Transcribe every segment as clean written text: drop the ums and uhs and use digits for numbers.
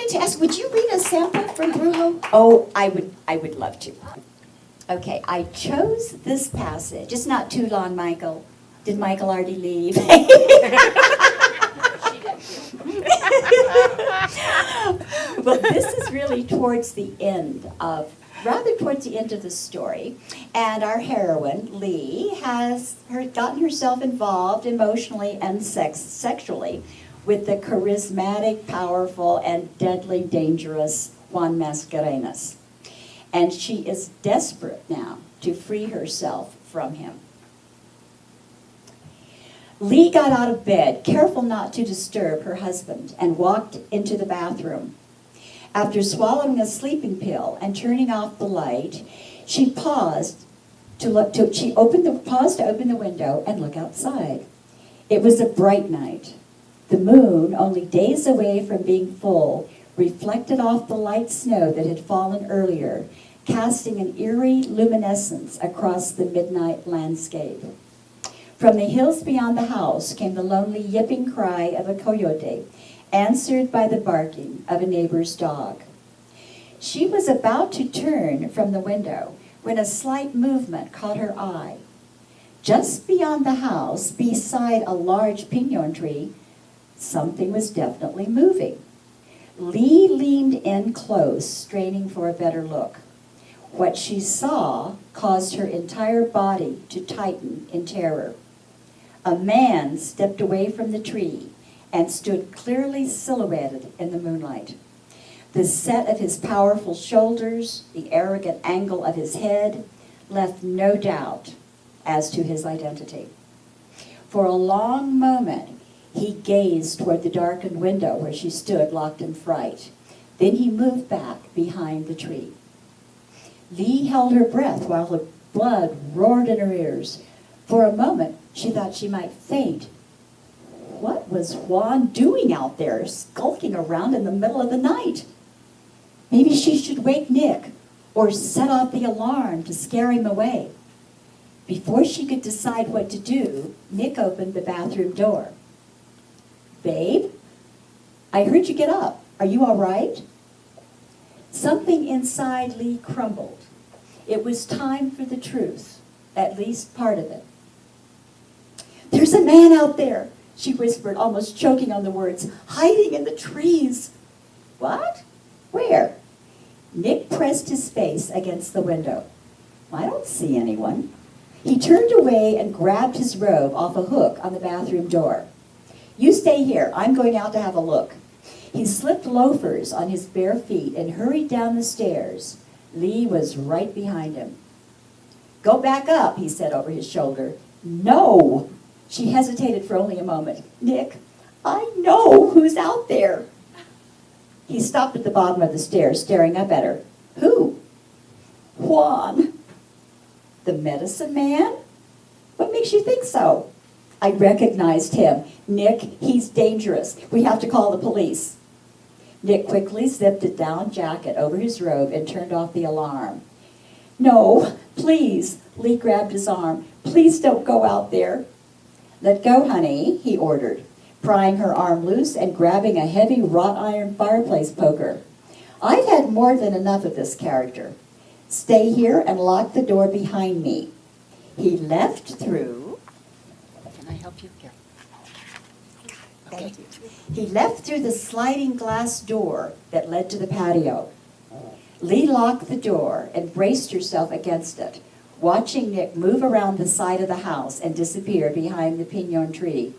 wanted to ask, would you read a sample from Brujo? Oh, I would love to. Okay, I chose this passage. It's not too long, Michael. Did Michael already leave? Well, this is really towards the end of the story, and our heroine, Lee, has gotten herself involved emotionally and sexually with the charismatic, powerful, and deadly dangerous Juan Mascarenas. And she is desperate now to free herself from him. Lee got out of bed, careful not to disturb her husband, and walked into the bathroom. After swallowing a sleeping pill and turning off the light, she paused to open the window and look outside. It was a bright night. The moon, only days away from being full, reflected off the light snow that had fallen earlier, casting an eerie luminescence across the midnight landscape. From the hills beyond the house came the lonely yipping cry of a coyote, answered by the barking of a neighbor's dog. She was about to turn from the window when a slight movement caught her eye. Just beyond the house, beside a large pinon tree, something was definitely moving. Lee leaned in close, straining for a better look. What she saw caused her entire body to tighten in terror. A man stepped away from the tree and stood clearly silhouetted in the moonlight. The set of his powerful shoulders, the arrogant angle of his head, left no doubt as to his identity. For a long moment, he gazed toward the darkened window where she stood locked in fright. Then he moved back behind the tree. Lee held her breath while the blood roared in her ears. For a moment, she thought she might faint. What was Juan doing out there, skulking around in the middle of the night? Maybe she should wake Nick or set off the alarm to scare him away. Before she could decide what to do, Nick opened the bathroom door. Babe, I heard you get up. Are you all right? Something inside Lee crumbled. It was time for the truth, at least part of it. There's a man out there, she whispered, almost choking on the words, hiding in the trees. What? Where? Nick pressed his face against the window. I don't see anyone. He turned away and grabbed his robe off a hook on the bathroom door. You stay here. I'm going out to have a look. He slipped loafers on his bare feet and hurried down the stairs. Lee was right behind him. Go back up, he said over his shoulder. No! She hesitated for only a moment. Nick, I know who's out there. He stopped at the bottom of the stairs, staring up at her. Who? Juan. The medicine man? What makes you think so? I recognized him. Nick, he's dangerous. We have to call the police. Nick quickly zipped a down jacket over his robe and turned off the alarm. No, please. Lee grabbed his arm. Please don't go out there. Let go, honey, he ordered, prying her arm loose and grabbing a heavy wrought iron fireplace poker. I've had more than enough of this character. Stay here and lock the door behind me. He left through... Can I help you? Here. Okay. Thank you. He left through the sliding glass door that led to the patio. Lee locked the door and braced herself against it, watching Nick move around the side of the house and disappear behind the pinon tree.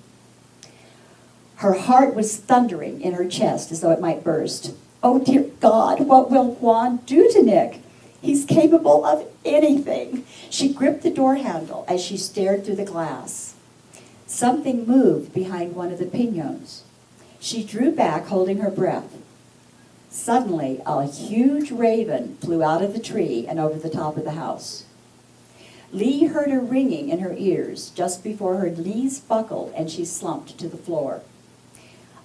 Her heart was thundering in her chest as though it might burst. Oh, dear God, what will Juan do to Nick? He's capable of anything. She gripped the door handle as she stared through the glass. Something moved behind one of the piñons. She drew back, holding her breath. Suddenly, a huge raven flew out of the tree and over the top of the house. Lee heard a ringing in her ears just before her knees buckled and she slumped to the floor.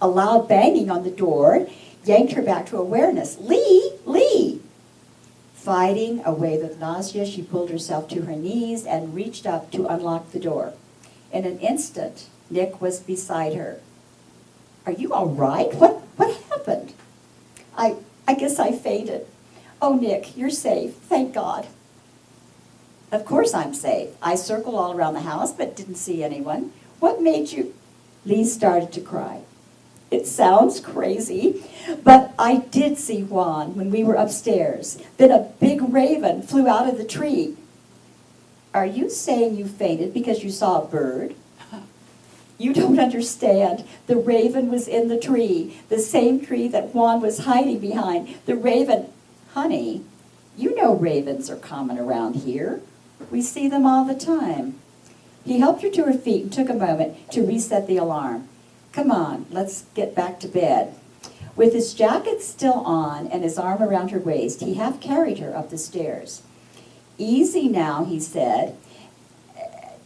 A loud banging on the door yanked her back to awareness. Lee! Lee! Fighting a wave of nausea, she pulled herself to her knees and reached up to unlock the door. In an instant, Nick was beside her. Are you all right? What happened? I guess I fainted. Oh, Nick, you're safe. Thank God. Of course I'm safe. I circled all around the house, but didn't see anyone. What made you? Lee started to cry. It sounds crazy, but I did see Juan when we were upstairs. Then a big raven flew out of the tree. Are you saying you fainted because you saw a bird? You don't understand. The raven was in the tree, the same tree that Juan was hiding behind. The raven, honey, you know ravens are common around here. We see them all the time. He helped her to her feet and took a moment to reset the alarm. Come on, let's get back to bed. With his jacket still on and his arm around her waist, he half carried her up the stairs. Easy now, he said,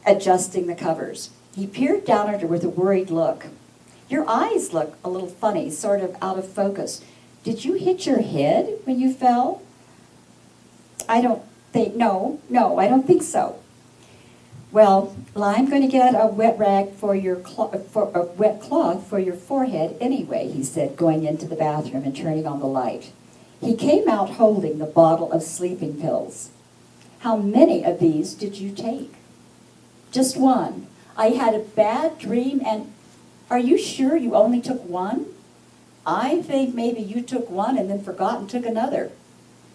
adjusting the covers. He peered down at her with a worried look. Your eyes look a little funny, sort of out of focus. Did you hit your head when you fell? I don't think so. Well, I'm going to get a wet rag for a wet cloth for your forehead anyway, he said, going into the bathroom and turning on the light. He came out holding the bottle of sleeping pills. How many of these did you take? Just one. I had a bad dream and... Are you sure you only took one? I think maybe you took one and then forgot and took another.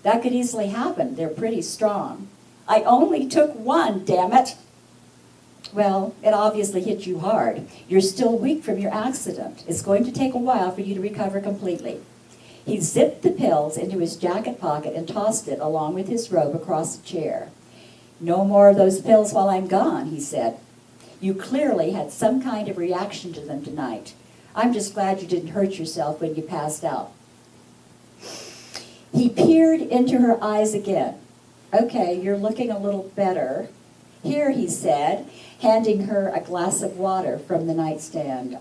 That could easily happen. They're pretty strong. I only took one, damn it. Well, it obviously hit you hard. You're still weak from your accident. It's going to take a while for you to recover completely. He zipped the pills into his jacket pocket and tossed it along with his robe across the chair. No more of those pills while I'm gone, he said. You clearly had some kind of reaction to them tonight. I'm just glad you didn't hurt yourself when you passed out. He peered into her eyes again. Okay, you're looking a little better. Here, he said, handing her a glass of water from the nightstand.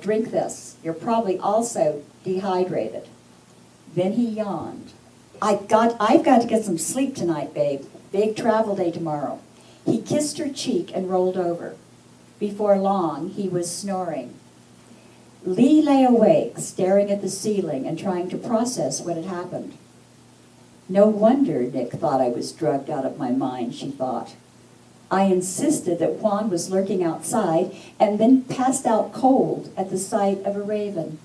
Drink this. You're probably also dehydrated. Then he yawned. I've got to get some sleep tonight, babe. Big travel day tomorrow. He kissed her cheek and rolled over. Before long, he was snoring. Lee lay awake, staring at the ceiling and trying to process what had happened. No wonder Nick thought I was drugged out of my mind, she thought. I insisted that Juan was lurking outside and then passed out cold at the sight of a raven.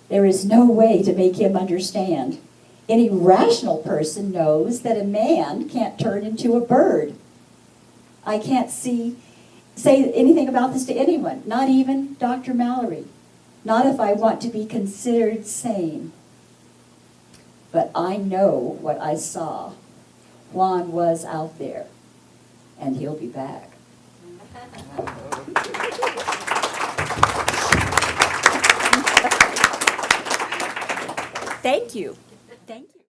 There is no way to make him understand. Any rational person knows that a man can't turn into a bird. I can't say anything about this to anyone, not even Dr. Mallory. Not if I want to be considered sane. But I know what I saw. Juan was out there, and he'll be back. Thank you. Thank you.